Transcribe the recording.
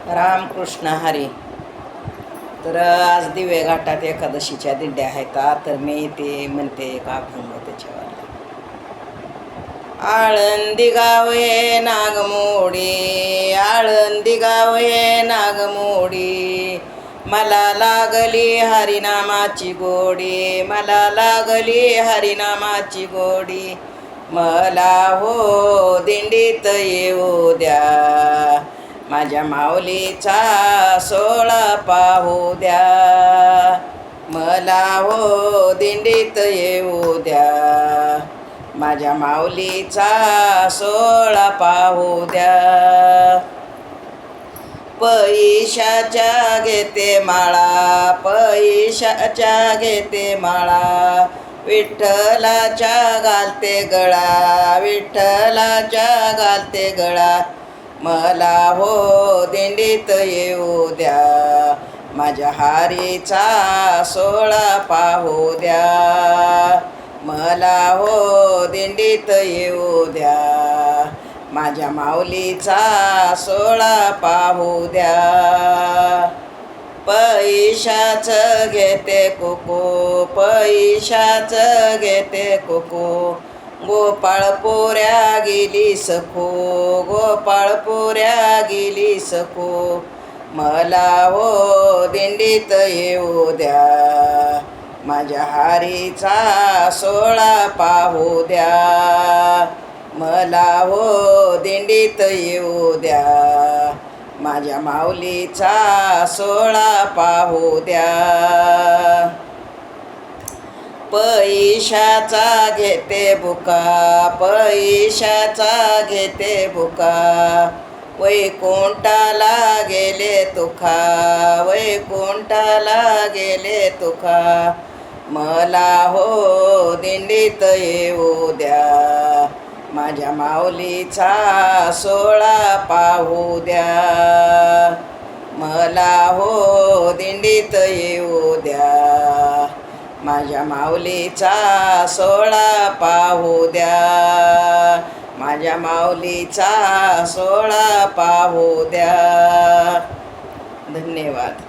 रामकृष्ण हरी. तर आज दिवे घाटात एकादशीच्या दिंड्या आहेत. तर मी ते म्हणते एक अभंग त्याच्यावर. आळंदी गाव हे नागमोडी, आळंदी गाव हे नागमोडी, मला लागली हरिनामाची गोडी, मला लागली हरिनामाची गोडी, मला हो दिंडीत येऊ द्या, माझ्या माऊलीचा सोहळा पाहू द्या, मला हो दिंडीत येऊ द्या, माझ्या माऊलीचा सोहळा पाहू द्या. पैशाच्या घेते माळा, पैशाच्या घेते माळा, विठ्ठलाच्या घालते गळा, विठ्ठलाच्या घालते गळा, मला हो दिंडीत येऊ द्या, माझ्या हारीचा सोहळा पाहू द्या, मला हो दिंडीत येऊ द्या, माझ्या माऊलीचा सोहळा पाहू द्या. पैशाचं घेते कुकू, पैशाचं घेते कुकू, गोपाळपुऱ्या गेली सखू, गोपाळपुऱ्या गेली सखू, मला हो दिंडीत येऊ द्या, माझ्या हारीचा सोहळा पाहू द्या, मला हो दिंडीत येऊ द्या, माझ्या माऊलीचा सोहळा पाहू द्या. पैशाचा घेते बुका, पैशाचा घेते बुका, वैकुंठाला गेले तुका, वैकुंठाला गेले तुका, मला हो दिंडीत येऊ द्या, माझ्या माऊलीचा सोहळा पाहू द्या, मला हो दिंडीत येऊ द्या, माझ्या माऊलीचा सोहळा पाहू द्या, माझ्या माऊलीचा सोहळा पाहू द्या. धन्यवाद.